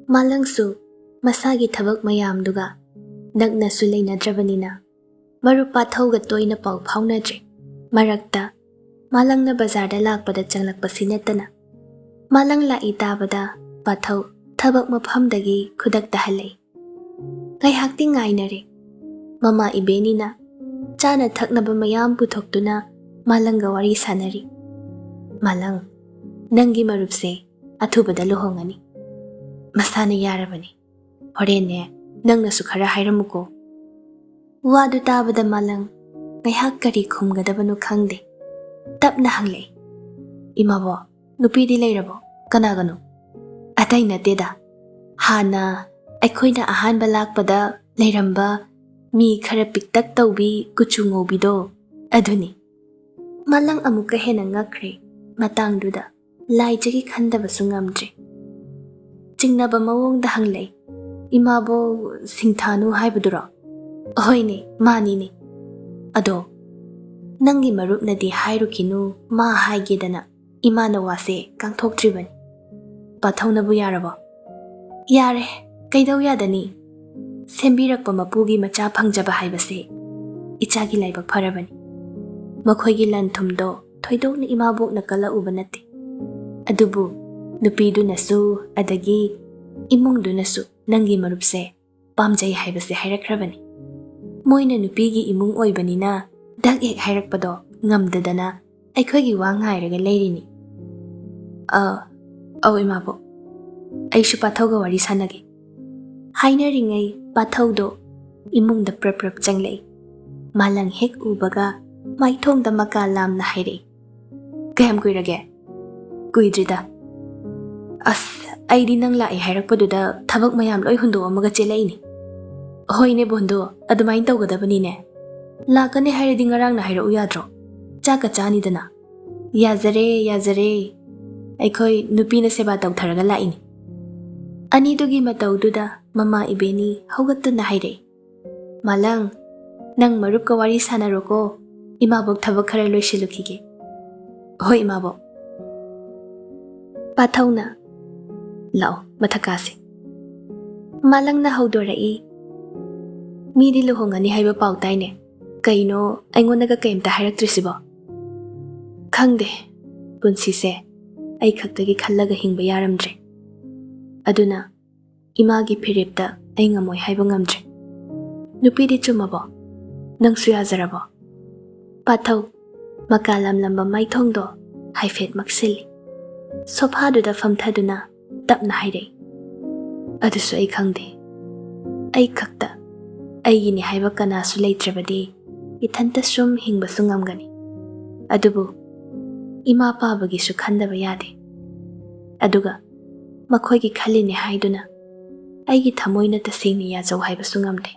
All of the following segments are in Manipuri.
Malangsu masagi thabak mayamduga nagnasu leinadrabanina marup pathauga toina pau phaunadre. Marakta malangna bazarda lakpada changlakpasi natana malang lai tabada pathau thabak maphamdagi khudakta halai. Ngaihakti ngainare mama ibenina chana thaknaba mayam puthoktuna malangga wari sanari. Malang nangi marupse athubada luhongani. Masana yarabani. Horene nangnasu khara hairamuko. Wadu tabada malang ngaihak kari khumgadabanu khangde. Tapna hanglay. Imabo nupidi layrabo kanagano. Atay nateda. Hana aikoina ahanba lakpada layramba mi khara piktak tawbi kuchu ngobido aduni. Malang amuka hena ngakre matangduda laijagi khandabasu ngamdre. Chingnaba mawongda hanglay. Imabo singthanu haibaduro. Hoine manine. Ado nangi marupnadi hairukinu ma haigedana imana wase kangthoktribani. Pathaunabu yarabo. Yare kaidau yadani. Sembirakpa mapugi macha phangjaba haibase ichagi laibak pharabani. Makhoigi lanthumdo thoidokna imabokna kala uba nate. Adubu nupidunasu adagi imungdunasu nangi marupse pamjai haibase hairakhrabani. Moina nupigi imung oibanina dak ek hairakpado ngamdadana aikhoigi wa ngairaga leirini. Imabo aishu pathauga wari sanage. Hainaringai pathaudo imungda prap changlay. Malang hek ubaga maithongda maka lamna haire. Kayam kuirage? Kuidrida. Aidi nang lai hairakpaduda thabak mayam loi hundo amaga chelaini. Hoine bondo adumain tawgadabani ne. Lakane hairadi ngarang na haira uyadro. Chaka chani dana. Yazare. Aikoi nupina seba tawtharaga laini. Anidugi matawduda mama ibeni haugattuna haire. Malang nang marup ka wari sanaroko imabok thabak khara loisilukige. Hoi imabok. Pathauna lao mathakase. Malang na haudorai. Midi luhongani haiba pautaine. Kaino aingonaga kaimta hairaktrisibo. Khangde punsise ai khaktagi khallaga hingba yaramdre. Aduna imagi phiripta ai ngamoi haiba ngamdre. Nupidi chumabo nangsu yazarabo. Pathau makalam lamba maithongdo haifet maksili. Sophaduda famthaduna tapna haire. Adusu ai khangde. Ai khakta aigini haiba kanasu leitrabadi ithanta sum hingbasu ngamgani. Adubu ima pabagisu khandaba yade. Aduga makhoigi khalini haiduna aigi thamoina tasingni yazau haibasu ngamde.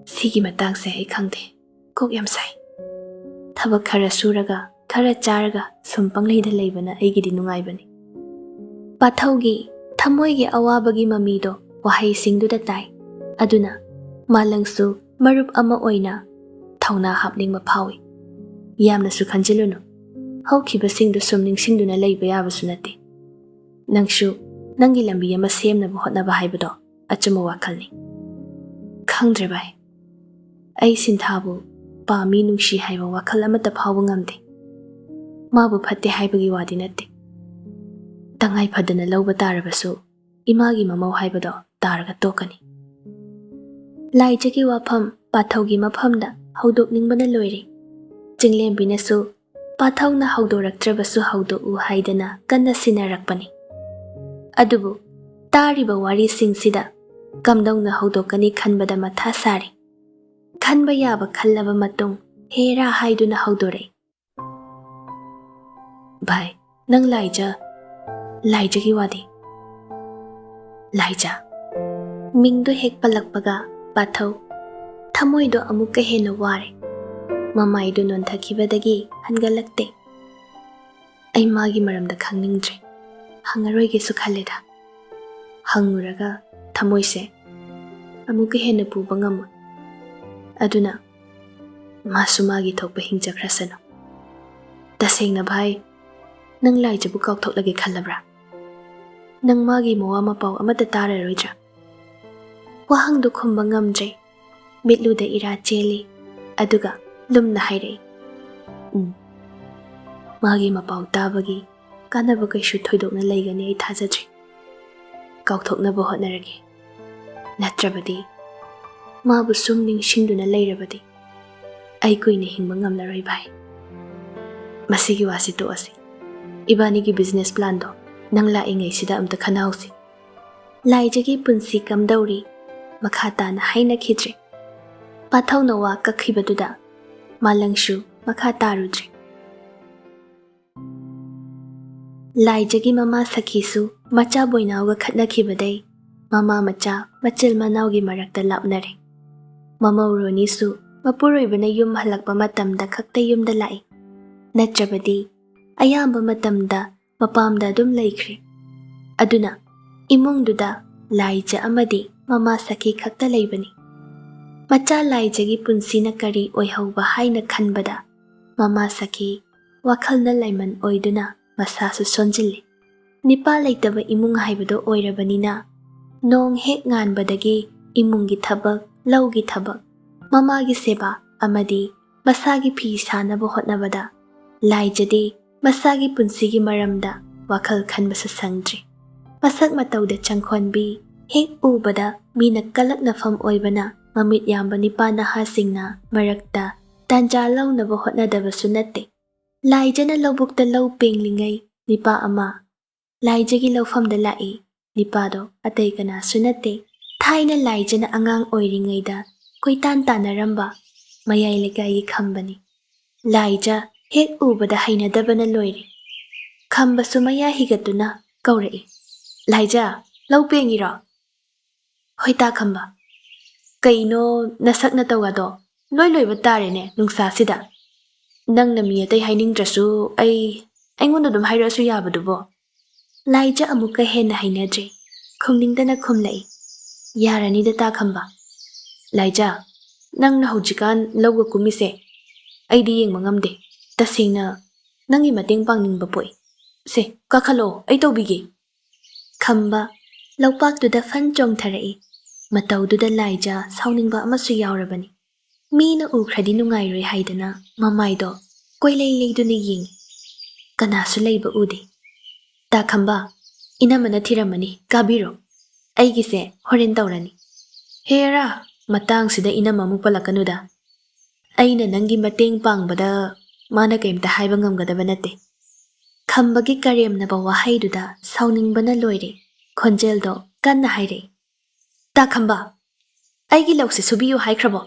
Sigi matangse ai khangde kok yam sai. Thabak khara suraga khara charaga sumpangleida leibana aigidi nungaibani. Pathaugi thamoigi awabagi mamido wahai singduda tai. Aduna malangsu marup ama oina thauna hapning maphawi. Yamna su khanjilunu. Haukiba singdu sumning singduna leiba yabasu nate. Nangshu nangi lambi ama semnabu hotnaba haibado achuma wakhalni. Khangdre bai. Ai sinthabu pami nungshi haiba wakhal amata phawba ngamde. Mabu phatte haibagi wadi nate. Tangai phadana lauba tarabasu imagi mamau haibado taraga tokani. Laijagi wafam pathaugi mafamda haudokningbana loire. Jinglembinasu pathauna haudoraktrabasu haudoku haidana kanna sinarakpani. Adubu tariba wari singsida kamdauna haudokani khanbada matha sari. Khanba yaba khallaba matung hera haiduna haudore. Bhai nang laijagi wadi. Laija mingdu hek palakpaga pathau thamoido amuka hena ware. Mamaidu nonthakhibadagi hangalakte. Ai magi maramda khangningdre. Hangaroige su khaleda. Hanguraga thamoise amuka hena puba ngamoi. Aduna masu magi thokpa hingjakrasano. Tasengna bhai nang laijabu kaukthok lagi khalabra. Nang magi mawa mapaw amata tararoidra. Wahangdu khumba ngamdre. Mitluda ira cheli. Aduga lumna hairei. Magi mapaw tabagi kanaba kaishu thoidokna laigani ai thajadri. Kauthoknaba hotnarage. Natrabadi mabu sum ningshingduna lairabadi ai kuina hingba ngamlaroi bhai. Masigi wasi to asi. Ibanigi business plan do nang laingai sida amta khanausi. Laijagi punsi kamdauri makhata na haina khidre. Pathau na wa kakhibaduda malangshu makhata rudre. Laijagi mama sakhisu macha boinauga khatna khibadai mama macha machil manaugi marakta lapnare. Mama uroni su mapuroibana yum halakpa matamda khakta yumda lai. Natrabadi ayamba matamda mapamda dum laikre. Aduna imungduda laija amadi mama sakhi khakta laibani. Macha laijagi punsina kari oihauba haina khanbada mama sakhi wakhalna laiman oiduna masasu sonjille. Nipa laitaba imung haibado oirabanina nong hek nganbadagi imungi thabak laugi thabak mamagi seba amadi masagi phi sanaba hotnabada laijadi masagi punsigi maramda wakhal khanbasa sangdri. Masak matauda changkhonbi hek ubada mina kalakna fam oibana mamit yamba nipa nahasingna marakta tanja launaba hotnadabasu natte. Laijana laubukta lau penglingai nipa ama laijagi laufamda lai nipado atay kana sunate thaina laijana angang oiringaida koitan tanaramba mayai lekai khambani. Laija hek ubada hainadabana loire. Khamba sumaya higatuna kaurai. Laija lau pengiro. Hoita khamba. Kaino nasakna tawado loi loiba tarene nungsa sida. Nang na mi atay hainingdrasu ay ngonda dum hairasu yabadubo. Laija amuka hena hainadre. Khumningdana khumlai. Yarani da ta khamba. Laija, nang na hujikan lauga kumise. Ay di yeng mangamde. Tasingna nangi mateng pangningba poi. Se, kakhalo, ay tawbigi. Khamba, laupak duda fan chong tharai. Mataw duda laija sauningba amasu yaurabani. Mina ukhradi nungairoi haidana mamaydo koilay layduna yeng. Kanasu layba ude. Ta khamba, inamana thiramani kabiro. Aigise horen taurani. Hera, matang sida inamamuk palakanuda. Aina nangi mateng pangbada mana kaimta haiba ngamgadaba nate. Khambagi karyamnaba wahaiduda sauningbana loire. Khonjeldo kanna haire. Ta khamba, aigi lausi subiyo haikrabo.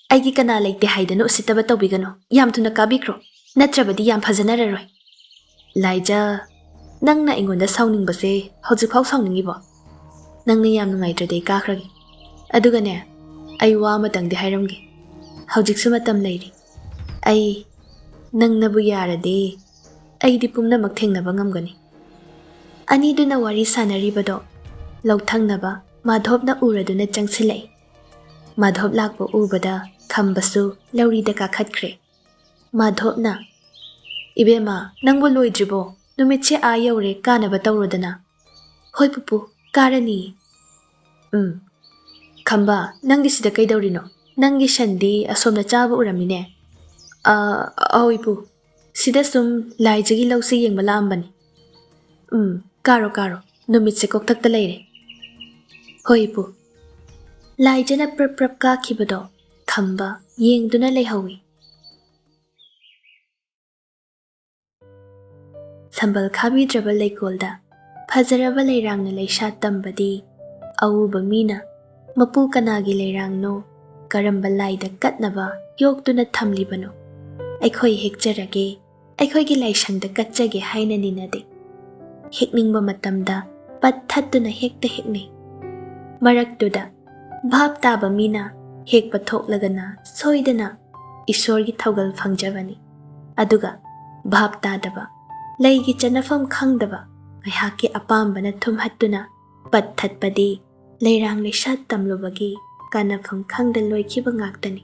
Aigi kana laite haidana usitaba tawbigano yam thuna kabikro. Natrabadi yam phajanararoi. Laija, nangna ingonda sauningbase hojikphau sauningibo. Nangna yam nungaitrade kakragi. Adugane, ay wa matangdi hairamge. Hojiksu matam lairi. Ay nangnabu yarade ay di pumnamak thengnaba ngamgani. Aniduna wari sanaribado lauthangnaba madhobna uraduna changsilai. Madhob lakbo ubada khambasu laurida kakhatkre. Madhobna Ibema nangbo loidribo numitse a yaure kanaba tawrodana. Hoi pupu karani. Khamba nangi sida kaidawrino. Nangi shandi asomna chaba uramine. Ipu sida sum laijagi lausi yengbala ambani. Karo numitse koktakta leire. Hoi ipu laijana prap ka khibado khamba yengduna leihawi. Sambal khabidraba leikolda phajaraba leirangna leisha tambadi awuba mina mapu kanagi leirangno karamba laida katnaba yoktuna thamlibano aikhoi hekjarage aikhoi laisangda katjage haina ninade hekningba matamda pathattuna hekta hekne maraktuda bhab taba mina hekpa thoklagana soidana isorgi thaugal phangjabani aduga bhab tadaba laigi chanafam khangdaba aihaki apambana thumhattuna pathatpadi leirang leishat tamlubagi kanafam khangda loikiba ngaktani.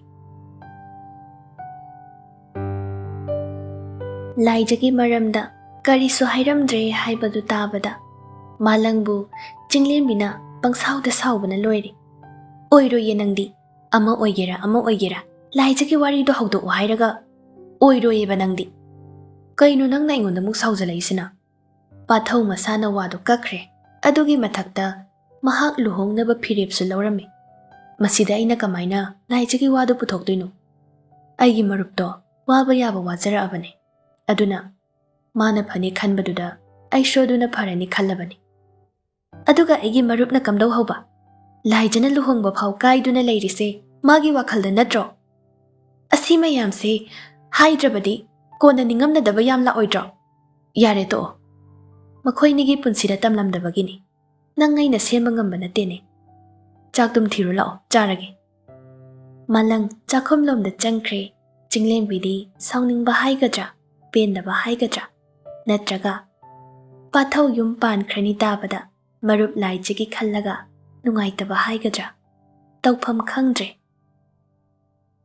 Laijagi maramda karisu hairamdre haibadu tabada Malangbu Chinglembina Pangsauda Saubana Loiri. Oiro Yenandi, Ama Oigera, Laijaki Wari do Haudo Wairaga, Oiro Ebanandi. Kaino nang naingon the Musauza Patho Masana Wado Kakre, Adugi Matakta, Mahak Luhong never period Sulorame. Masida ina Kamaina, Laijaki Wado Putokdino. Aigi Marupto, Wabayaba Wazara Abane. Aduna, Mana Pani Kanbaduda, I shoduna Parani Kalabani. Aduga Aigi Marupna Kamdo Hoba. Laijana Luhong Bapau Kaiduna Lady say, Magi Wakal the Nadro. Asima Yam say, Hydrabadi, Kona Ningam the Dabayam La Oidro. Yareto. Makoinigi Punsida Tamlam the Bagini. Nangai na Simbangam Banatine. Chakdum Tirulao, Jaragi. Malang, Chakum Lom the Jankre, Jinglem Bidi, sounding Bahaigadra, Pain the Bahaigadra, Natraga. Patho Yum Pan Kranita Bada, Marup Lai Jigi Kalaga, Nungaita Bahaigadra, Taupam Kangdre.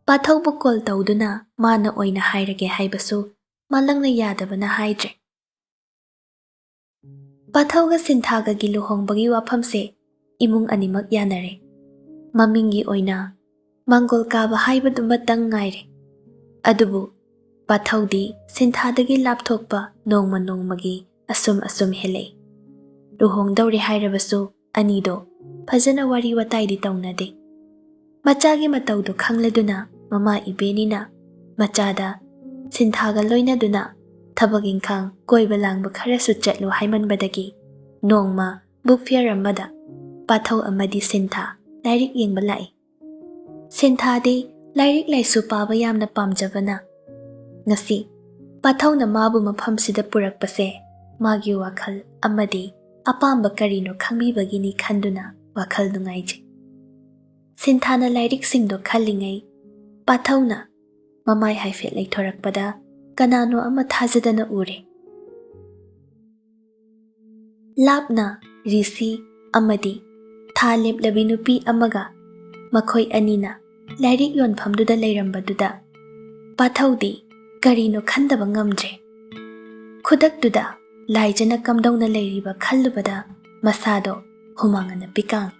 Patho Bukol Tauduna, Mana Oina Hairage Haibasu, Malang na Yadabana Haidre. Pathoga Sintaga Giluhong Bagi Wapamse, Imung Animak Yanare. Mamingi Oina, Mangol Kaba Haibadumba Dangaire. Adubu, Pathodi, Sintadagi Laptokpa, Nongmagi, Asum Hele. Luhong Dori Hairabasu, Anido, Pazana Wari Wataidi Taunade. Machagi Mataudo Kangleduna, Mama Ibenina, Machada, Sintaga Loina Duna, Tabagin Kang, Goibalang Bakarasu Jetlo Haiman Badagi, Nongma, Bukfia Ramada, Patho Amadi Sinta, Lyric Ying Balai. Sinta de, Lyric Lai Supaba na Pamjavana. Ngasi, Patho na Mabu Mapamsida Purak Pase, Magi Wakhal, Amadi, Apamba Karino Kangbi Bagini Kanduna, Wakhal Dungaiji. Sintana Lyric Singdo Kalingay, Patho na, Mamai Haifit Lake Torak Pada, Kanano Amatazadana Ure. Labna, Risi, Amadi, Talib Labinupi Amaga, Makoi Anina, Lyric Yon Pamduda Layrambaduda, Pathodi, Karino Kandabangamdre. Kudak Duda, Laijana Kamdona Layriba Kalubada, Masado, Humangana Pikang.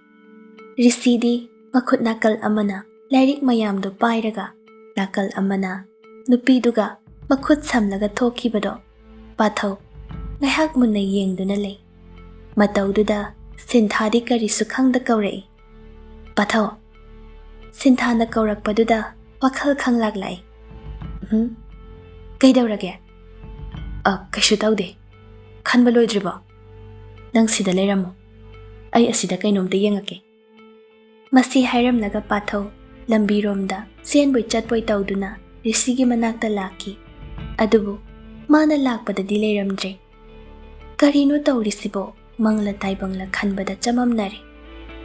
Risidi, Makut Nakal Amana, Lyric Mayamdo Pairaga, Nakal Amana, Nupiduga, Makut Samlaga Tokibado, Patho, Nahak Muna Yeng Dunale. Mataududa, Sinthadi Kari Sukang the Kaure. Patho, Sinthana Kaurak Paduda, Wakhal Kang Laglai. Kaidaurage. Kashutaude. Kanbaloi Driba. Nang Sida Leramo. Ay Asida Kainom de Yangake. Masi Hiram Naga Patho, Lambiromda, Sienboy Chatboy Tauduna, Risigi Manakta Laki. Adubu, Mana Lakpada Dileramdre. Karino Taurisibo, Mangla Taibangla Kanbada Chamam Nare.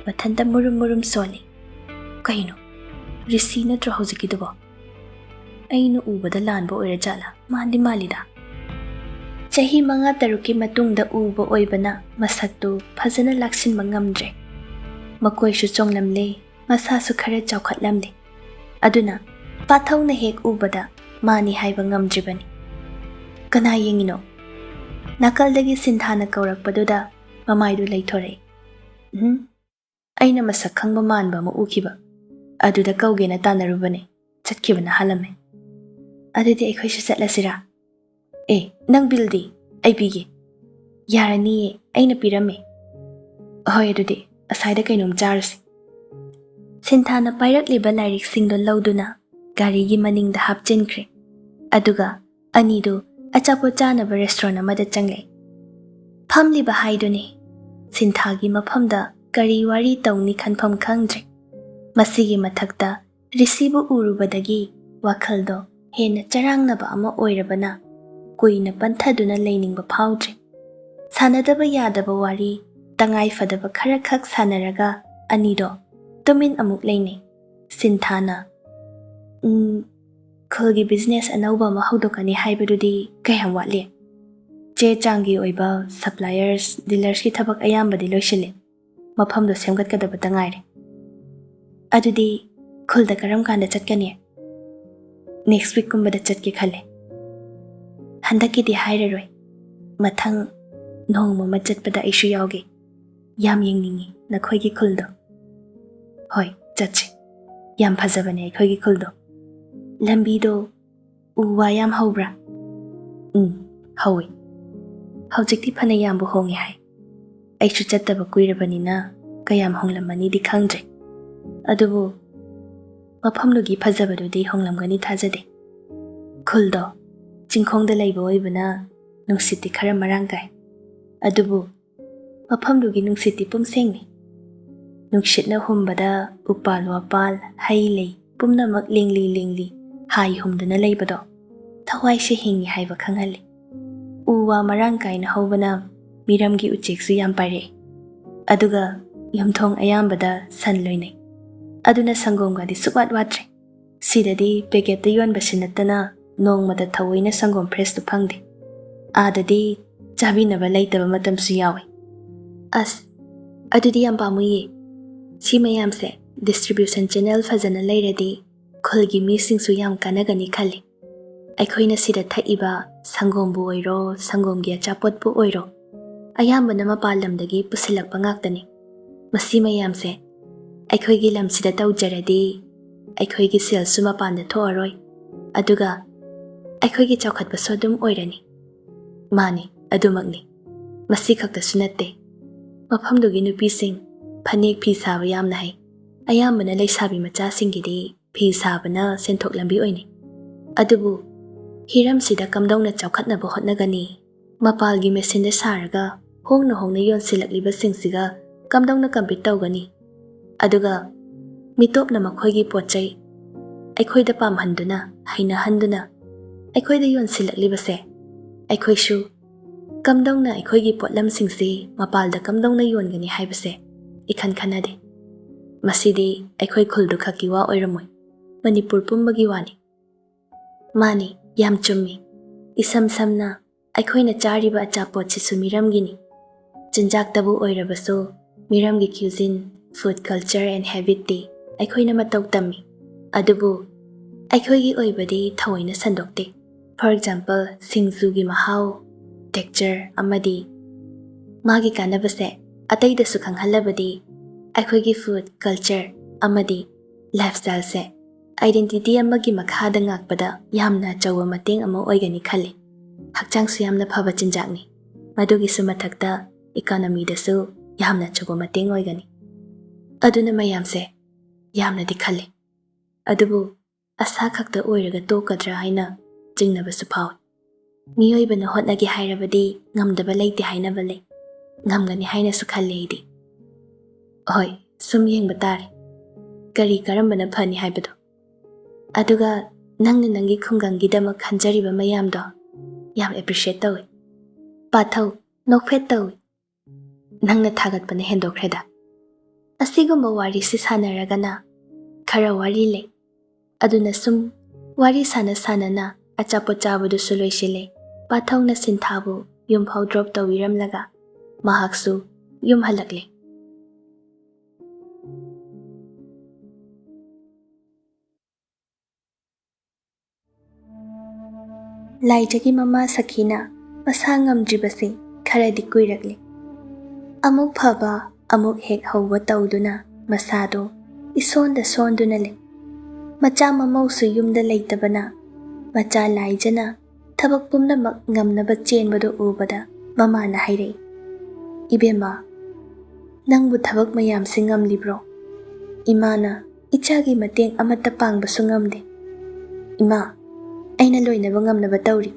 Matanta Murum Soli. Kaino, Risina Trohosikidubo. Aino Uba the Lanbo Irajala, Mandi Malida. Chahi Manga Taruki Matung the Ubo Oibana, Masatu, Pazana Laksin Mangamdre. Makoi Shuchong Lamle, Masasu Kare Chaukat Lamde. Aduna, Patho na Hek Ubada, Mani Haibangam Jibani. Kana Yingino. Nakaldagi Sinthana Kaurak Paduda, Mamaidu Laitore. Aina Masakang Maman Bama Ukiba. Aduda Kaugena Tanarubane, Chatkibana Halame. Adidi Ekosha Setlasira. Nang Bildi, I bigi. Yarani, Aina Pirame. Hoyadudi, aside a kainum jars. Sintana Pirat Liba Lyric Sing the Lauduna, Garigi Maning the Hap Jinkre. Aduga, Anidu, Achapochana of a restaurant a mother Changle. Pamli Bahaiduni. Sintagi Mapamda, Gari Wari Tawni Kanpam Kangdre. Masigi Matakta, Risibu Urubadagi, Wakhaldo, Hen Charangaba Ama Oirabana, Queen Pantaduna Laning Bapaudre. Sanadaba Yadaba Wari, Tangai Fadaba Karakak Sanaraga, Anido, Domin Amuk Lane, Sintana. Kulgi business and Obama Hodokani Hybridudi, Kayamwatli. Che Changi Oiba, suppliers, dealers Kitabak Ayamba de Loshile, Mapamdo Semgat Kadabatangari. Adudi, Kul the Karam Kanda Chatkani. Next week Kumba the Chatki Kale. Handaki di Hireroi. Matang ꯅꯣꯡꯃ ꯑꯃ ꯆꯠꯄꯗ ꯑꯩꯁꯨ ꯌꯥꯎꯒꯦ. ꯌꯥꯝ ꯌꯦꯡꯅꯤꯡꯉꯤ ꯅꯈꯣꯏꯒꯤ ꯈꯨꯜꯗꯣ. ꯍꯣꯏ, ꯆꯠꯁꯤ. ꯌꯥꯝ ꯐꯖꯕꯅꯦ ꯑꯩꯈꯣꯏꯒꯤ ꯈꯨꯜꯗꯣ. ꯂꯝꯕꯤꯗꯣ ꯎ ꯋꯥ ꯌꯥꯝ ꯍꯧꯕ꯭ꯔꯥ? ꯍꯧꯏ. ꯍꯧꯖꯤꯛꯇꯤ ꯐꯅ ꯌꯥꯝꯕꯨ ꯍꯣꯡꯉꯦ ꯍꯥꯏ. ꯑꯩꯁꯨ ꯆꯠꯇꯕ ꯀꯨꯏꯔꯕꯅꯤꯅ ꯀꯌꯥꯝ ꯍꯣꯡꯂꯝꯃꯅꯤꯗꯤ ꯈꯪꯗ꯭ꯔꯦ. ꯑꯗꯨꯕꯨ ꯃꯐꯝꯗꯨꯒꯤ ꯐꯖꯕꯗꯨꯗꯤ ꯍꯣꯡꯂꯝꯒꯅꯤ ꯊꯥꯖꯗꯦ. ꯈꯨꯜꯗꯣ ꯆꯤꯡꯈꯣꯡꯗ ꯂꯩꯕ ꯑꯣꯏꯕꯅ ꯅꯨꯡꯁꯤꯠꯇꯤ ꯈꯔ ꯃꯔꯥꯡ ꯀꯥꯏ. ꯑꯗꯨꯕꯨ ꯃꯐꯝꯗꯨꯒꯤ ꯅꯨꯡꯁꯤꯠꯇꯤ ꯄꯨꯝꯁꯦꯡꯅꯤ. ꯅꯨꯡꯁꯤꯠꯅ ꯍꯨꯝꯕꯗ ꯎꯄꯥꯜ ꯋꯥꯄꯥꯜ, ꯍꯩ ꯂꯩ ꯄꯨꯝꯅꯃꯛ ꯂꯦꯡꯂꯤ ꯍꯥꯏ ꯍꯨꯝꯗꯨꯅ ꯂꯩꯕꯗꯣ ꯊꯋꯥꯏꯁꯦ ꯍꯤꯡꯉꯤ ꯍꯥꯏꯕ ꯈꯪꯍꯜꯂꯤ. ꯎ ꯋꯥ ꯃꯔꯥꯡ ꯀꯥꯏꯅ ꯍꯧꯕꯅ ꯃꯤꯔꯝꯒꯤ ꯎꯆꯦꯛꯁꯨ ꯌꯥꯝ ꯄꯥꯏꯔꯛꯏ. ꯑꯗꯨꯒ ꯌꯨꯝꯊꯣꯡ ꯑꯌꯥꯝꯕꯗ ꯁꯟ ꯂꯣꯏꯅꯩ. ꯑꯗꯨꯅ ꯁꯪꯒꯣꯝꯒꯗꯤ ꯁꯨꯛꯋꯥꯠ ꯋꯥꯠꯇ꯭ꯔꯦ. ꯁꯤꯗꯗꯤ ꯄꯦꯀꯦꯠꯇ ꯌꯣꯟꯕꯁꯤ ꯅꯠꯇꯅ ꯅꯣꯡꯃꯗ ꯊꯑꯣꯏꯅ ꯁꯪꯒꯣꯝ ꯐ꯭ꯔꯦꯁꯇꯨ ꯐꯪꯗꯦ. ꯑꯥꯗꯗꯤ ꯆꯥꯕꯤꯅꯕ ꯂꯩꯇꯕ ꯃꯇꯝꯁꯨ ꯌꯥꯎꯏ. ꯑꯁ, ꯑꯗꯨꯗꯤ ꯌꯥꯝ ꯄꯥꯝꯃꯨꯏꯌꯦ. ꯁꯤ ꯃꯌꯥꯝꯁꯦ ꯗꯤꯁꯇ꯭ꯔꯤꯕ꯭ꯌꯨꯁꯟ ꯆꯦꯅꯦꯜ ꯐꯖꯅ ꯂꯩꯔꯗꯤ ꯈꯨꯜꯒꯤ ꯃꯤꯁꯤꯡꯁꯨ ꯌꯥꯝ ꯀꯥꯟꯅꯒꯅꯤ ꯈꯜꯂꯤ. ꯑꯩꯈꯣꯏꯅ ꯁꯤꯗ ꯊꯛꯏꯕ ꯁꯪꯒꯣꯝꯕꯨ ꯑꯣꯏꯔꯣ, ꯁꯪꯒꯣꯝꯒꯤ ꯑꯆꯥꯄꯣꯠꯄꯨ ꯑꯣꯏꯔꯣ, ꯑꯌꯥꯝꯕꯅ ꯃꯄꯥꯟ ꯂꯝꯗꯒꯤ ꯄꯨꯁꯤꯜꯂꯛꯄ ꯉꯥꯛꯇꯅꯤ. ꯃꯁꯤ ꯃꯌꯥꯝꯁꯦ ꯑꯩꯈꯣꯏꯒꯤ ꯂꯝꯁꯤꯗ ꯇꯧꯖꯔꯗꯤ ꯑꯩꯈꯣꯏꯒꯤ ꯁꯦꯜꯁꯨ ꯃꯄꯥꯟꯗ ꯊꯣꯛꯑꯔꯣꯏ. ꯑꯗꯨꯒ ꯑꯩꯈꯣꯏꯒꯤ ꯆꯥꯎꯈꯠꯄꯁꯨ ꯑꯗꯨꯝ ꯑꯣꯏꯔꯅꯤ. ꯃꯥꯅꯤ, ꯑꯗꯨꯃꯛꯅꯤ. ꯃꯁꯤ ꯈꯛꯇꯁꯨ ꯅꯠꯇꯦ. ꯃꯐꯝꯗꯨꯒꯤ ꯅꯨꯄꯤꯁꯤꯡ ꯐꯅꯦꯛ ꯐꯤ ꯁꯥꯕ ꯌꯥꯝꯅ ꯍꯩ. ꯑꯌꯥꯝꯕꯅ ꯂꯩꯁꯥꯕꯤ ꯃꯆꯥꯁꯤꯡꯒꯤꯗꯤ ꯐꯤ ꯁꯥꯕꯅ ꯁꯦꯟꯊꯣꯛ ꯂꯝꯕꯤ ꯑꯣꯏꯅꯩ. ꯑꯗꯨꯕꯨ ꯍꯤꯔꯝꯁꯤꯗ ꯀꯝꯗꯧꯅ ꯆꯥꯎꯈꯠꯅꯕ ꯍꯣꯠꯅꯒꯅꯤ? ꯃꯄꯥꯜꯒꯤ ꯃꯦꯁꯤꯟꯗ ꯁꯥꯔꯒ ꯍꯣꯡꯅ ꯌꯣꯟꯁꯤꯜꯂꯛꯂꯤꯕꯁꯤꯡꯁꯤꯒ ꯀꯝꯗꯧꯅ ꯀꯝꯄꯤꯠ ꯇꯧꯒꯅꯤ? ꯑꯗꯨꯒ ꯃꯤꯇꯣꯞꯅ ꯃꯈꯣꯏꯒꯤ ꯄꯣꯠꯆꯩ ꯑꯩꯈꯣꯏꯗ ꯄꯥꯝꯍꯟꯗꯨꯅ, ꯍꯩꯅꯍꯟꯗꯨꯅ ꯑꯩꯈꯣꯏꯗ ꯌꯣꯟꯁꯤꯜꯂꯛꯂꯤꯕꯁꯦ ꯑꯩꯈꯣꯏꯁꯨ ꯀꯝꯗꯧꯅ ꯑꯩꯈꯣꯏꯒꯤ ꯄꯣꯠꯂꯝꯁꯤꯡꯁꯤ ꯃꯄꯥꯜꯗ ꯀꯝꯗꯧꯅ ꯌꯣꯟꯒꯅꯤ ꯍꯥꯏꯕꯁꯦ ꯏꯈꯟ ꯈꯟꯅꯗꯦ. ꯃꯁꯤꯗꯤ ꯑꯩꯈꯣꯏ ꯈꯨꯜꯗꯨ ꯈꯛꯀꯤ ꯋꯥ ꯑꯣꯏꯔꯝꯃꯣꯏ, ꯃꯅꯤꯄꯨꯔ ꯄꯨꯝꯕꯒꯤ ꯋꯥꯅꯤ. ꯃꯥꯅꯤ, ꯌꯥꯝ ꯆꯨꯝꯃꯤ. ꯏꯁꯝ ꯁꯝꯅ ꯑꯩꯈꯣꯏꯅ ꯆꯥꯔꯤꯕ ꯑꯆꯥꯄꯣꯠꯁꯤꯁꯨ ꯃꯤꯔꯝꯒꯤꯅꯤ. ꯆꯤꯟꯖꯥꯛꯇꯕꯨ ꯑꯣꯏꯔꯕꯁꯨ ꯃꯤꯔꯝꯒꯤ ꯀ꯭ꯌꯨꯖꯤꯟ, ꯐꯨꯗ ꯀꯜꯆꯔ ꯑꯦꯟড ꯍꯦꯕꯤꯠꯇꯤ ꯑꯩꯈꯣꯏꯅ ꯃꯇꯧ ꯇꯝꯃꯤ. ꯑꯗꯨꯕꯨ ꯑꯩꯈꯣꯏꯒꯤ ꯑꯣꯏꯕꯗꯤ ꯊꯑꯣꯏꯅ ꯁꯟꯗꯣꯛꯇꯦ. ꯐꯣꯔ ꯑꯦꯛꯖꯥꯝꯄꯜ, ꯁꯤꯡꯖꯨꯒꯤ ꯃꯍꯥꯎ, ꯇꯦꯛꯆꯔ ꯑꯃꯗꯤ ꯃꯥꯒꯤ ꯀꯥꯟꯅꯕꯁꯦ ꯑꯇꯩꯗꯁꯨ ꯈꯪꯍꯜꯂꯕꯗꯤ ꯑꯩꯈꯣꯏꯒꯤ ꯐꯨꯗ ꯀꯜꯆꯔ ꯑꯃꯗꯤ ꯂꯥꯏꯐꯁ꯭ꯇꯥꯏꯜꯁꯦ ꯑꯥꯏꯗꯦꯟꯇꯤꯇꯤ ꯑꯃꯒꯤ ꯃꯈꯥꯗ ꯉꯥꯛꯄꯗ ꯌꯥꯝꯅ ꯑꯆꯧꯕ ꯃꯇꯦꯡ ꯑꯃ ꯑꯣꯏꯒꯅꯤ ꯈꯜꯂꯤ. ꯍꯛꯆꯥꯡꯁꯨ ꯌꯥꯝꯅ ꯐꯕ ꯆꯤꯟꯖꯥꯛꯅꯤ. ꯃꯗꯨꯒꯤꯁꯨ ꯃꯊꯛꯇ ꯏꯀꯣꯅꯣꯃꯤꯗꯁꯨ ꯌꯥꯝꯅ ꯑꯆꯧꯕ ꯃꯇꯦꯡ ꯑꯣꯏꯒꯅꯤ. ꯑꯗꯨꯅ ꯃꯌꯥꯝꯁꯦ ꯌꯥꯝꯅꯗꯤ ꯈꯜꯂꯤ. ꯑꯗꯨꯕꯨ ꯑꯁꯥ ꯈꯛꯇ ꯑꯣꯏꯔꯒ ꯇꯣꯛꯀꯗ꯭ꯔꯥ ꯍꯥꯏꯅ ꯆꯤꯡꯅꯕꯁꯨ ꯐꯥꯎꯏ. ꯃꯤꯑꯣꯏꯕꯅ ꯍꯣꯠꯅꯒꯦ ꯍꯥꯏꯔꯕꯗꯤ ꯉꯝꯗꯕ ꯂꯩꯇꯦ ꯍꯥꯏꯅꯕ ꯂꯩ. ꯉꯝꯒꯅꯤ ꯍꯥꯏꯅꯁꯨ ꯈꯜꯂꯤ ꯑꯩꯗꯤ. ꯍꯣꯏ, ꯁꯨꯝ ꯌꯦꯡꯕ ꯇꯥꯔꯦ ꯀꯔꯝꯕꯅ ꯐꯅꯤ ꯍꯥꯏꯕꯗꯣ. ꯑꯗꯨꯒ ꯅꯪꯅ ꯅꯪꯒꯤ ꯈꯨꯡꯒꯪꯒꯤꯗꯃꯛ ꯈꯟꯖꯔꯤꯕ ꯃꯌꯥꯝꯗꯣ ꯌꯥꯝ ꯑꯦꯄ꯭ꯔꯤꯁꯤꯌꯦꯠ ꯇꯧꯏ. ꯄꯥꯊꯧ, ꯅꯣꯛꯐꯦꯠ ꯇꯧꯏ. ꯅꯪꯅ ꯊꯥꯒꯠꯄꯅ ꯍꯦꯟꯗꯣꯛꯈ꯭ꯔꯦꯗ. ꯑꯁꯤꯒꯨꯝꯕ ꯋꯥꯔꯤꯁꯤ ꯁꯥꯟꯅꯔꯒꯅ ꯈꯔ ꯋꯥꯔꯤ ꯂꯩ. ꯑꯗꯨꯅ ꯁꯨꯝ ꯋꯥꯔꯤ ꯁꯥꯟꯅꯅ ꯑꯆꯥꯄꯣꯠ ꯆꯥꯕꯗꯨꯁꯨ ꯂꯣꯏꯁꯤꯜꯂꯦ. ꯄꯥꯊꯧꯅ ꯁꯤꯟꯊꯥꯕꯨ ꯌꯨꯝꯐꯥꯎ ꯗ꯭ꯔꯣꯞ ꯇꯧꯕꯤꯔꯝꯂꯒ ꯃꯍꯥꯛꯁꯨ ꯌꯨꯝ ꯍꯜꯂꯛꯂꯦ. ꯂꯥꯏꯖꯒꯤ ꯃꯃꯥ ꯁꯈꯤꯅ ꯃꯁꯥ ꯉꯝꯗ꯭ꯔꯤꯕꯁꯤ ꯈꯔꯗꯤ ꯀꯨꯏꯔꯛꯂꯤ. ꯑꯃꯨꯛ ꯐꯕ ꯑꯃꯨꯛ ꯍꯦꯛ ꯍꯧꯕ ꯇꯧꯗꯨꯅ ꯃꯁꯥꯗꯣ ꯏꯁꯣꯟꯗ ꯁꯣꯟꯗꯨꯅ ꯂꯩ. ꯃꯆꯥ ꯃꯃꯧꯁꯨ ꯌꯨꯝꯗ ꯂꯩꯇꯕꯅ ꯃꯆꯥ ꯂꯥꯏꯖꯅ ꯊꯕꯛ ꯄꯨꯝꯅꯃꯛ ꯉꯝꯅꯕ ꯆꯦꯟꯕꯗꯨ ꯎꯕꯗ ꯃꯃꯥꯅ ꯍꯥꯏꯔꯛꯏ, "ꯏꯕꯦꯝꯃ, ꯅꯪꯕꯨ ꯊꯕꯛ ꯃꯌꯥꯝꯁꯤ ꯉꯝꯂꯤꯕ꯭ꯔꯣ? ꯏꯃꯥꯅ ꯏꯆꯥꯒꯤ ꯃꯇꯦꯡ ꯑꯃꯠꯇ ꯄꯥꯡꯕꯁꯨ ꯉꯝꯗꯦ. ꯏꯃꯥ, ꯑꯩꯅ ꯂꯣꯏꯅꯕ ꯉꯝꯅꯕ ꯇꯧꯔꯤ.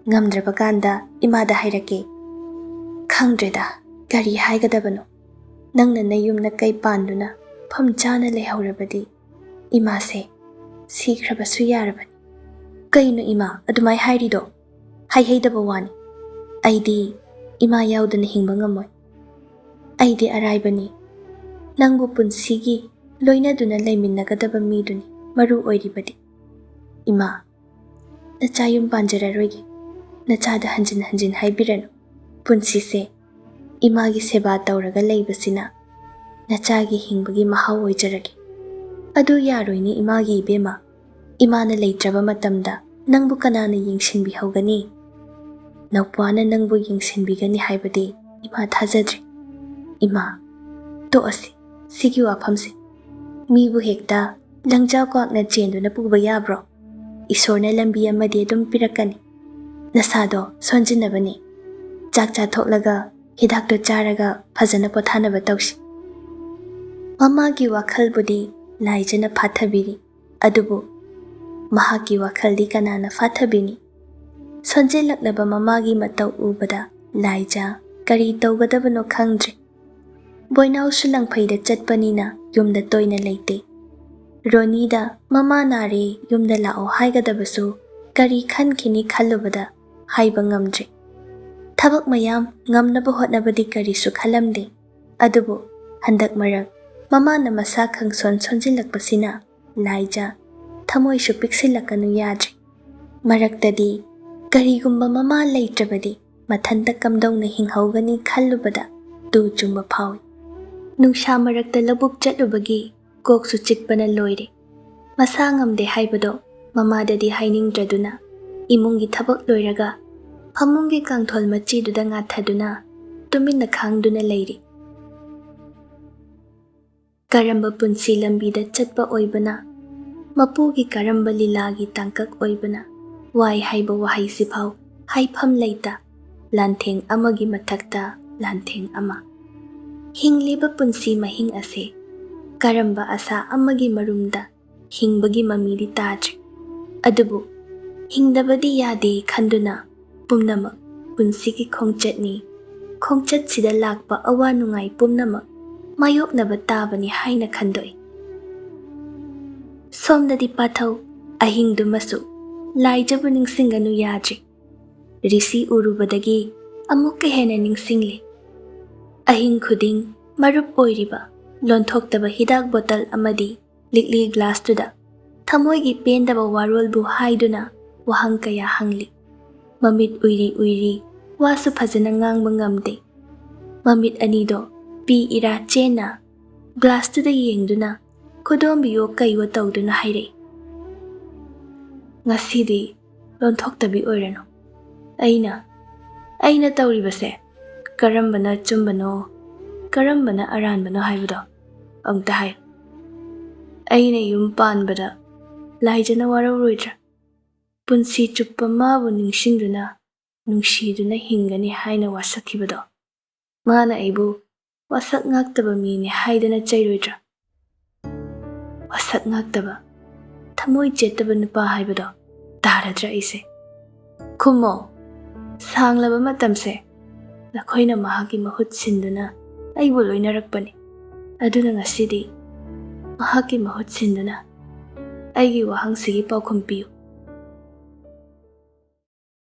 ꯉꯝꯗ꯭ꯔꯕ ꯀꯥꯟꯗ ꯏꯃꯥꯗ ꯍꯥꯏꯔꯛꯀꯦ." ꯈꯪꯗ꯭ꯔꯦꯗ ꯀꯔꯤ ꯍꯥꯏꯒꯗꯕꯅꯣ. ꯅꯪꯅ ꯅꯌꯨꯝ ꯅꯀꯩ ꯄꯥꯟꯗꯨꯅ ꯐꯝ ꯆꯥꯅ ꯂꯩꯍꯧꯔꯕꯗꯤ ꯏꯃꯥꯁꯦ ꯁꯤꯈ꯭ꯔꯕꯁꯨ ꯌꯥꯔꯕꯅꯤ. ꯀꯩꯅꯣ ꯏꯃꯥ ꯑꯗꯨꯃꯥꯏ ꯍꯥꯏꯔꯤꯗꯣ? ꯍꯩꯗꯕ ꯋꯥꯅꯤ. ꯑꯩꯗꯤ ꯏꯃꯥ ꯌꯥꯎꯗꯅ ꯍꯤꯡꯕ ꯉꯝꯃꯣꯏ. ꯑꯩꯗꯤ ꯑꯔꯥꯏꯕꯅꯤ. ꯅꯪꯕꯨ ꯄꯨꯟꯁꯤꯒꯤ ꯂꯣꯏꯅꯗꯨꯅ ꯂꯩꯃꯤꯟꯅꯒꯗꯕ ꯃꯤꯗꯨꯅꯤ ꯃꯔꯨ ꯑꯣꯏꯔꯤꯕꯗꯤ. ꯏꯃꯥ, ꯅꯆꯥ ꯌꯨꯝ ꯄꯥꯟꯖꯔꯔꯣꯏꯒꯦ. ꯅꯆꯥꯗ ꯍꯟꯖꯤꯟ ꯍꯟꯖꯤꯟ ꯍꯥꯏꯕꯤꯔꯅꯨ. ꯄꯨꯟꯁꯤꯁꯦ ꯏꯃꯥꯒꯤ ꯁꯦꯕꯥ ꯇꯧꯔꯒ ꯂꯩꯕꯁꯤꯅ ꯅꯆꯥꯒꯤ ꯍꯤꯡꯕꯒꯤ ꯃꯍꯥꯎ ꯑꯣꯏꯖꯔꯒꯦ. ꯑꯗꯨ ꯌꯥꯔꯣꯏꯅꯦ ꯏꯃꯥꯒꯤ ꯏꯕꯦꯝꯃ. ꯏꯃꯥꯅ ꯂꯩꯇ꯭ꯔꯕ ꯃꯇꯝꯗ ꯅꯪꯕꯨ ꯀꯅꯥꯅ ꯌꯦꯡꯁꯤꯟꯕꯤꯍꯧꯒꯅꯤ? ꯅꯧꯄ꯭ꯋꯥꯅ ꯅꯪꯕꯨ ꯌꯦꯡꯁꯤꯟꯕꯤꯒꯅꯤ ꯍꯥꯏꯕꯗꯤ ꯏꯃꯥ ꯊꯥꯖꯗ꯭ꯔꯤ. ꯏꯃꯥ, ꯇꯣꯛꯑꯁꯤ ꯁꯤꯒꯤ ꯋꯥꯐꯝꯁꯤ. ꯃꯤꯕꯨ ꯍꯦꯛꯇ ꯂꯪꯖꯥ ꯀ꯭ꯋꯥꯛꯅ ꯆꯦꯟꯗꯨꯅ ꯄꯨꯕ ꯌꯥꯕ꯭ꯔꯣ? ꯏꯁꯣꯔꯅ ꯂꯝꯕꯤ ꯑꯃꯗꯤ ꯑꯗꯨꯝ ꯄꯤꯔꯛꯀꯅꯤ. ꯅꯁꯥꯗꯣ ꯁꯣꯟꯖꯤꯟꯅꯕꯅꯤ. ꯆꯥꯛ ꯆꯥꯊꯣꯛꯂꯒ ꯍꯤꯗꯥꯛꯇꯣ ꯆꯥꯔꯒ ꯐꯖꯅ ꯄꯣꯊꯥꯅꯕ ꯇꯧꯁꯤ. ꯃꯃꯥꯒꯤ ꯋꯥꯈꯜꯕꯨꯗꯤ ꯂꯥꯏꯖꯅ ꯐꯥꯊꯕꯤꯔꯤ. ꯑꯗꯨꯕꯨ ꯃꯍꯥꯛꯀꯤ ꯋꯥꯈꯜꯗꯤ ꯀꯅꯥꯅ ꯐꯥꯊꯕꯤꯅꯤ? ꯁꯣꯟꯖꯤꯜꯂꯛꯂꯕ ꯃꯃꯥꯒꯤ ꯃꯇꯧ ꯎꯕꯗ ꯂꯥꯏꯖ ꯀꯔꯤ ꯇꯧꯒꯗꯕꯅꯣ ꯈꯪꯗ꯭ꯔꯦ. ꯕꯣꯏꯅꯥꯎꯁꯨ ꯂꯪꯐꯩꯗ ꯆꯠꯄꯅꯤꯅ ꯌꯨꯝꯗ ꯇꯣꯏꯅ ꯂꯩꯇꯦ. ꯔꯣꯅꯤꯗ ꯃꯃꯥ ꯅꯥꯔꯦ ꯌꯨꯝꯗ ꯂꯥꯛꯑꯣ ꯍꯥꯏꯒꯗꯕꯁꯨ ꯀꯔꯤ ꯈꯟꯈꯤꯅꯤ ꯈꯜꯂꯨꯕꯗ ꯍꯥꯏꯕ ꯉꯝꯗ꯭ꯔꯦ. ꯊꯕꯛ ꯃꯌꯥꯝ ꯉꯝꯅꯕ ꯍꯣꯠꯅꯕꯗꯤ ꯀꯔꯤꯁꯨ ꯈꯜꯂꯝꯗꯦ. ꯑꯗꯨꯕꯨ ꯍꯟꯗꯛ ꯃꯔꯛ ꯃꯃꯥꯅ ꯃꯁꯥ ꯈꯪꯁꯣꯟ ꯁꯣꯟꯖꯤꯜꯂꯛꯄꯁꯤꯅ ꯂꯥꯏꯖ ꯊꯃꯣꯏꯁꯨ ꯄꯤꯛꯁꯤꯜꯂꯛꯀꯅꯨ ꯌꯥꯗ꯭ꯔꯦ. ꯃꯔꯛꯇꯗꯤ ꯀꯔꯤꯒꯨꯝꯕ ꯃꯃꯥ ꯂꯩꯇ꯭ꯔꯕꯗꯤ ꯃꯊꯟꯇ ꯀꯝꯗꯧꯅ ꯍꯤꯡꯍꯧꯒꯅꯤ ꯈꯜꯂꯨꯕꯗ ꯇꯨ ꯆꯨꯡꯕ ꯐꯥꯎꯏ. ꯅꯨꯡꯁꯥ ꯃꯔꯛꯇ ꯂꯧꯕꯨꯛ ꯆꯠꯂꯨꯕꯒꯤ ꯀꯣꯛꯁꯨ ꯆꯤꯛꯄꯅ ꯂꯣꯏꯔꯦ. ꯃꯁꯥ ꯉꯝꯗꯦ ꯍꯥꯏꯕꯗꯣ ꯃꯃꯥꯗꯗꯤ ꯍꯥꯏꯅꯤꯡꯗ꯭ꯔꯗꯨꯅ ꯏꯃꯨꯡꯒꯤ ꯊꯕꯛ ꯂꯣꯏꯔꯒ ꯐꯃꯨꯡꯒꯤ ꯀꯥꯡꯊꯣꯜ ꯃꯆꯤꯗꯨꯗ ꯉꯥꯊꯗꯨꯅ ꯇꯨꯃꯤꯟꯅ ꯈꯥꯡꯗꯨꯅ ꯂꯩꯔꯤ. ꯀꯔꯝꯕ ꯄꯨꯟꯁꯤ ꯂꯝꯕꯤꯗ ꯆꯠꯄ ꯑꯣꯏꯕꯅ, ꯃꯄꯨꯒꯤ ꯀꯔꯝꯕ ꯂꯤꯂꯥꯒꯤ ꯇꯥꯡꯀꯛ ꯑꯣꯏꯕꯅ ꯋꯥꯏ ꯍꯥꯏꯕ ꯋꯥꯍꯩꯁꯤꯐꯥꯎ ꯍꯥꯏꯐꯝ ꯂꯩꯇ ꯂꯥꯟꯊꯦꯡ ꯑꯃꯒꯤ ꯃꯊꯛꯇ ꯂꯥꯟꯊꯦꯡ ꯑꯃ. ꯍꯤꯡꯂꯤꯕ ꯄꯨꯟꯁꯤ ꯃꯍꯤꯡ ꯑꯁꯦ ꯀꯔꯝꯕ ꯑꯁꯥ ꯑꯃꯒꯤ ꯃꯔꯨꯝꯗ ꯍꯤꯡꯕꯒꯤ ꯃꯃꯤꯗꯤ ꯇꯥꯗ꯭ꯔꯦ. ꯑꯗꯨꯕꯨ ꯍꯤꯡꯗꯕꯗꯤ ꯌꯥꯗꯦ ꯈꯟꯗꯨꯅ ꯄꯨꯝꯅꯃꯛ ꯄꯨꯟꯁꯤꯒꯤ ꯈꯣꯡꯆꯠꯅꯤ. ꯈꯣꯡꯆꯠꯁꯤꯗ ꯂꯥꯛꯄ ꯑꯋꯥ ꯅꯨꯡꯉꯥꯏ ꯄꯨꯝꯅꯃꯛ ꯃꯥꯌꯣꯛꯅꯕ ꯇꯥꯕꯅꯤ ꯍꯥꯏꯅ ꯈꯟꯗꯣꯛꯏ. ꯁꯣꯝꯗꯗꯤ ꯄꯥꯊꯧ ꯑꯍꯤꯡꯗꯨꯃꯁꯨ ꯂꯥꯏꯖꯕꯨ ꯅꯤꯡꯁꯤꯡꯒꯅꯨ ꯌꯥꯗ꯭ꯔꯤ. ꯔꯤꯁꯤ ꯎꯔꯨꯕꯗꯒꯤ ꯑꯃꯨꯛꯀ ꯍꯦꯟꯅ ꯅꯤꯡꯁꯤꯡꯂꯤ. ꯑꯍꯤꯡ ꯈꯨꯗꯤꯡ ꯃꯔꯨꯞ ꯑꯣꯏꯔꯤꯕ ꯂꯣꯟꯊꯣꯛꯇꯕ ꯍꯤꯗꯥꯛ ꯕꯣꯇꯜ ꯑꯃꯗꯤ ꯂꯤꯛꯂꯤ ꯒ꯭ꯂꯥꯁꯇꯨꯗ ꯊꯃꯣꯏꯒꯤ ꯄꯦꯟꯗꯕ ꯋꯥꯔꯣꯜꯕꯨ ꯍꯥꯏꯗꯨꯅ ꯋꯥꯍꯪ ꯀꯌꯥ ꯍꯪꯂꯤ. ꯃꯃꯤꯠ ꯎꯏꯔꯤ ꯎꯏꯔꯤ ꯋꯥꯁꯨ ꯐꯖꯅ ꯉꯥꯡꯕ ꯉꯝꯗꯦ. ꯃꯃꯤꯠ ꯑꯅꯤꯗꯣ ꯄꯤ ꯏꯔꯥ ꯆꯦꯟꯅ ꯒ꯭ꯂꯥꯁꯇꯨꯗ ꯌꯦꯡꯗꯨꯅ ꯈꯨꯗꯣꯝꯕꯤꯌꯣ ꯀꯩꯋꯣ ꯇꯧꯗꯨꯅ ꯍꯥꯏꯔꯛꯏ. ꯉꯁꯤꯗꯤ ꯂꯣꯟꯊꯣꯛꯇꯕꯤ ꯑꯣꯏꯔꯅꯨ. ꯑꯩꯅ ꯇꯧꯔꯤꯕꯁꯦ ꯀꯔꯝꯕꯅ ꯑꯆꯨꯝꯕꯅꯣ ꯀꯔꯝꯕꯅ ꯑꯔꯥꯟꯕꯅꯣ ꯍꯥꯏꯕꯗꯣ ꯑꯝꯇ ꯍꯥꯏꯌꯨ. ꯑꯩꯅ ꯌꯨꯝ ꯄꯥꯟꯕꯗ ꯂꯥꯏꯖꯅ ꯋꯥꯔꯧꯔꯣꯏꯗ꯭ꯔꯥ? ꯄꯨꯟꯁꯤ ꯆꯨꯞꯄ ꯃꯥꯕꯨ ꯅꯤꯡꯁꯤꯡꯗꯨꯅ ꯅꯨꯡꯁꯤꯗꯨꯅ ꯍꯤꯡꯒꯅꯤ ꯍꯥꯏꯅ ꯋꯥꯁꯛꯈꯤꯕꯗꯣ ꯃꯥꯅ ꯑꯩꯕꯨ ꯋꯥꯁꯛ ꯉꯥꯛꯇꯕ ꯃꯤꯅꯤ ꯍꯥꯏꯗꯅ ꯆꯩꯔꯣꯏꯗ꯭ꯔꯥ? ꯋꯥꯁꯛ ꯉꯥꯛꯇꯕ, ꯊꯃꯣꯏ ꯆꯦꯠꯇꯕ ꯅꯨꯄꯥ ꯍꯥꯏꯕꯗꯣ ꯇꯥꯔꯗ꯭ꯔꯥ ꯑꯩꯁꯦ? ꯈꯨꯝꯃꯣ. ꯁꯥꯡꯂꯕ ꯃꯇꯝꯁꯦ ꯅꯈꯣꯏꯅ ꯃꯍꯥꯛꯀꯤ ꯃꯍꯨꯠ ꯁꯤꯟꯗꯨꯅ ꯑꯩꯕꯨ ꯂꯣꯏꯅꯔꯛꯄꯅꯤ. ꯑꯗꯨꯅ ꯉꯁꯤꯗꯤ ꯃꯍꯥꯛꯀꯤ ꯃꯍꯨꯠ ꯁꯤꯟꯗꯨꯅ ꯑꯩꯒꯤ ꯋꯥꯍꯪꯁꯤꯒꯤ ꯄꯥꯎꯈꯨꯝ ꯄꯤꯌꯨ.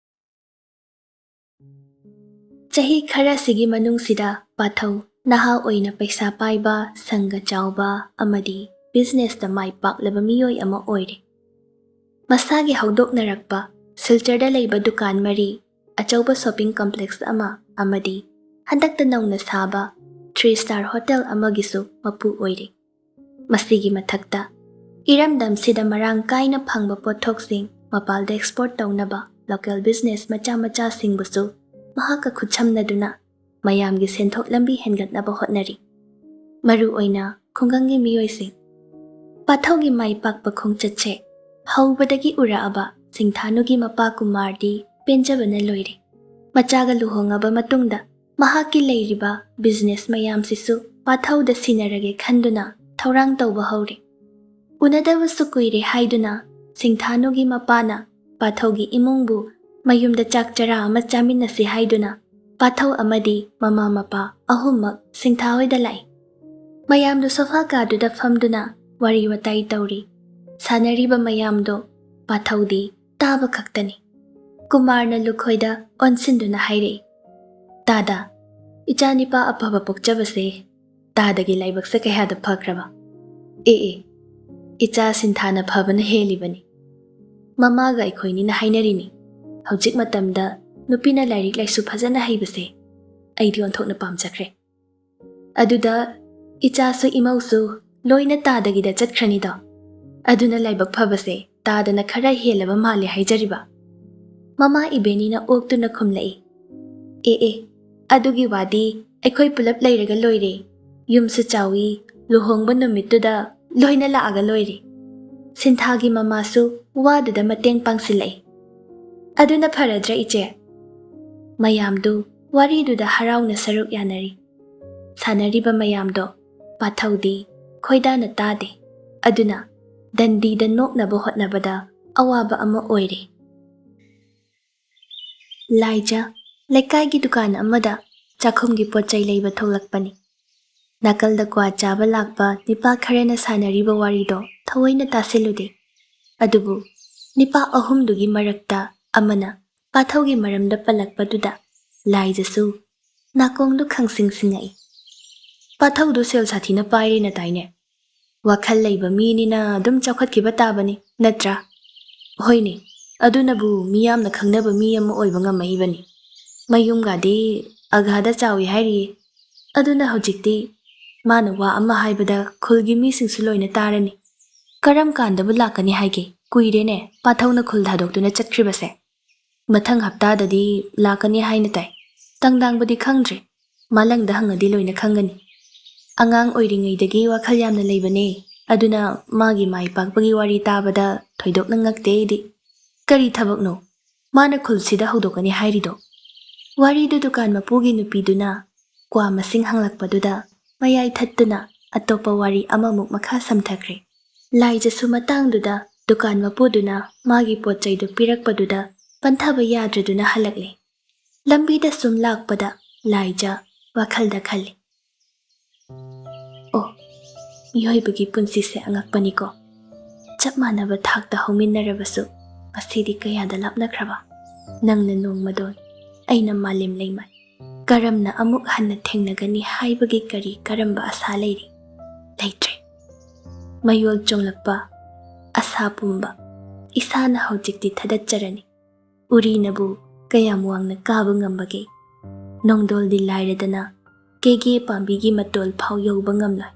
ꯆꯍꯤ ꯈꯔꯁꯤꯒꯤ ꯃꯅꯨꯡꯁꯤꯗ ꯄꯥꯊꯧ ꯅꯍꯥ ꯑꯣꯏꯅ ꯄꯩꯁꯥ ꯄꯥꯏꯕ, ꯁꯪꯒ ꯆꯥꯎꯕ ꯑꯃꯗꯤ ꯕꯤꯖꯤꯅꯦꯁꯇ ꯃꯥꯏ ꯄꯥꯛꯂꯕ ꯃꯤꯑꯣꯏ ꯑꯃ ꯑꯣꯏꯔꯦ. ꯃꯁꯥꯒꯤ ꯍꯧꯗꯣꯛꯅꯔꯛꯄ ꯁꯤꯜꯆꯔꯗ ꯂꯩꯕ ꯗꯨꯀꯥꯟ 3, ꯑꯆꯧꯕ ꯁꯣꯄꯤꯡ ꯀꯝꯄ꯭ꯂꯦꯛꯁ ꯑꯃ ꯑꯃꯗꯤ ꯍꯟꯗꯛꯇ ꯅꯧꯅ ꯁꯥꯕ 3-star ꯍꯣꯇꯦꯜ ꯑꯃꯒꯤꯁꯨ ꯃꯄꯨ ꯑꯣꯏꯔꯦ. ꯃꯁꯤꯒꯤ ꯃꯊꯛꯇ ꯏꯔꯝꯗꯝꯁꯤꯗ ꯃꯔꯥꯡ ꯀꯥꯏꯅ ꯐꯪꯕ ꯄꯣꯠꯊꯣꯛꯁꯤꯡ ꯃꯄꯥꯜꯗ ꯑꯦꯛꯁꯄꯣꯔꯠ ꯇꯧꯅꯕ ꯂꯣꯀꯦꯜ ꯕꯤꯖꯤꯅꯦꯁ ꯃꯆꯥꯁꯤꯡꯕꯨꯁꯨ ꯃꯍꯥꯛꯀ ꯈꯨꯠꯁꯝꯅꯗꯨꯅ ꯃꯌꯥꯝꯒꯤ ꯁꯦꯟꯊꯣꯛ ꯂꯝꯕꯤ ꯍꯦꯟꯒꯠꯅꯕ ꯍꯣꯠꯅꯔꯤ. ꯃꯔꯨꯑꯣꯏꯅ ꯈꯨꯡꯒꯪꯒꯤ ꯃꯤꯑꯣꯏꯁꯤꯡ. ꯄꯥꯊꯧꯒꯤ ꯃꯥꯏ ꯄꯥꯛꯄ ꯈꯣꯡꯆꯠꯁꯦ ꯍꯧꯕꯗꯒꯤ ꯎꯔꯛꯑꯕ ꯁꯤꯡꯊꯥꯅꯨꯒꯤ ꯃꯄꯥ ꯀꯨꯃꯥꯔꯗꯤ ꯄꯦꯟꯖꯕꯅ ꯂꯣꯏꯔꯦ. ꯃꯆꯥꯒ ꯂꯨꯍꯣꯡꯉꯕ ꯃꯇꯨꯡꯗ ꯃꯍꯥꯛꯀꯤ ꯂꯩꯔꯤꯕ ꯕꯤꯖꯤꯅꯦꯁ ꯃꯌꯥꯝꯁꯤꯁꯨ ꯄꯥꯊꯧꯗ ꯁꯤꯟꯅꯔꯒꯦ ꯈꯟꯗꯨꯅ ꯊꯧꯔꯥꯡ ꯇꯧꯕ ꯍꯧꯔꯦ. ꯎꯅꯗꯕꯁꯨ ꯀꯨꯏꯔꯦ ꯍꯥꯏꯗꯨꯅ ꯁꯤꯡꯊꯥꯅꯨꯒꯤ ꯃꯄꯥꯅ ꯄꯥꯊꯧꯒꯤ ꯏꯃꯨꯡꯕꯨ ꯃꯌꯨꯝꯗ ꯆꯥꯛ ꯆꯔꯥ ꯑꯃ ꯆꯥꯃꯤꯟꯅꯁꯤ ꯍꯥꯏꯗꯨꯅ ꯄꯥꯊꯧ ꯑꯃꯗꯤ ꯃꯃꯥ ꯃꯄꯥ ꯑꯍꯨꯝꯃꯛ ꯁꯤꯡꯊꯥꯍꯣꯏꯗ ꯂꯥꯛꯏ. ꯃꯌꯥꯝꯗꯨ ꯁꯣꯐꯥ ꯀꯥꯗꯨꯗ ꯐꯝꯗꯨꯅ ꯋꯥꯔꯤ ꯋꯥꯇꯥꯏ ꯇꯧꯔꯤ. ꯁꯥꯟꯅꯔꯤꯕ ꯃꯌꯥꯝꯗꯣ ꯄꯥꯊꯧꯗꯤ ꯇꯥꯕ ꯈꯛꯇꯅꯤ. ꯀꯨꯃꯥꯔꯅ ꯂꯨꯈꯣꯏꯗ ꯑꯣꯟꯁꯤꯟꯗꯨꯅ ꯍꯥꯏꯔꯛꯏ. ꯇꯥꯗ, ꯏꯆꯥꯅꯤꯄꯥ ꯑꯐꯕ ꯄꯣꯛꯆꯕꯁꯦ ꯇꯥꯗꯒꯤ ꯂꯥꯏꯕꯛꯁꯦ ꯀꯌꯥꯗ ꯐꯈ꯭ꯔꯕ? ꯏꯆꯥ ꯁꯤꯟꯊꯥꯅ ꯐꯕꯅ ꯍꯦꯜꯂꯤꯕꯅꯤ. ꯃꯃꯥꯒ ꯑꯩꯈꯣꯏꯅꯤꯅ ꯍꯥꯏꯅꯔꯤꯅꯤ. ꯍꯧꯖꯤꯛ ꯃꯇꯝꯗ ꯅꯨꯄꯤꯅ ꯂꯥꯏꯔꯤꯛ ꯂꯥꯏꯁꯨ ꯐꯖꯅ ꯍꯩꯕꯁꯦ ꯑꯩꯗꯤ ꯑꯣꯟꯊꯣꯛꯅ ꯄꯥꯝꯖꯈ꯭ꯔꯦ. ꯑꯗꯨꯗ ꯏꯆꯥꯁꯨ ꯏꯃꯧꯁꯨ ꯂꯣꯏꯅ ꯇꯥꯗꯒꯤꯗ ꯆꯠꯈ꯭ꯔꯅꯤꯗꯣ. ꯑꯗꯨꯅ ꯂꯥꯏꯕꯛ ꯐꯕꯁꯦ ꯇꯥꯗꯅ ꯈꯔ ꯍꯦꯜꯂꯕ ꯃꯥꯜꯂꯦ ꯍꯥꯏꯖꯔꯤꯕ. Mama Ibenina oktuna khumlai. Adugi wadi aikhoi pulap leiraga loire. Yumsu chawi luhongba numittuda loina laaga loire. Sinthagi mamasu waduda mateng pangsilai. Aduna pharadra iche. Mayamdu wariduda harauna saruk yanari. Sanariba mayamdo pathaudi khoidana tade. Aduna dandida noknaba hotnabada awaba ama oire. Laija lekai dukan amada chakhumgi pochai leiba tholakpani. Nakalda kwa chaba lakpa nipa kharena sanariba warido thawaina tasilude. Adubu nipa ahumdugi marakta amana pathaugi maramda palakpaduda laijasu nakongdu khangsing singai. Pathaudu sel sathina pairi na taine. Wakhal leiba minina dum chawkhatkiba tabani natra. Hoine adunabu miyamna khangnaba mi ama oiba ngamaibani. Mayumgadi agada chawi hairi. Aduna hojikti mana wa ama haibada khulgi mi singsu loina tarani. Karam kandabu lakani haige kuirene pathauna khul dhadoktuna chatkribase. Mathang haptadadi lakani haina tai. Tangdangbadi khangdre malangda hangadi loina khangani. Angang oiringaidagi wakhal yamna leibane. Aduna magi mai pakpagi wari tabada thoidokna ngakte idi. Kari thabakno mana khulsida hodokani hairido. Waridu dukan mapugi nupiduna kwa masing hanglakpaduda mayai thattuna atopa wari amamuk makha samthakre. Laijasu matangduda dukan mapuduna magi pochaidu pirakpaduda panthaba yadraduna halakle. Lambida sum lakpada laija wakhalda khali. Oh, miyoibagi punsise angakpaniko. Chap manaba thakta hominnarabasu asidi kayada lapnakraba. Nangna nongmadon aina malim leimai. Karamna amuk hanna thengnagani haibagi kari karamba asa leiri. Leitre. Mayol chonglakpa asa pumba isana hojikti thadatcharani. Urinabu kayam wangna kaba ngambage. Nongdol di lairadana kege pambigi matol phau yauba ngamlai.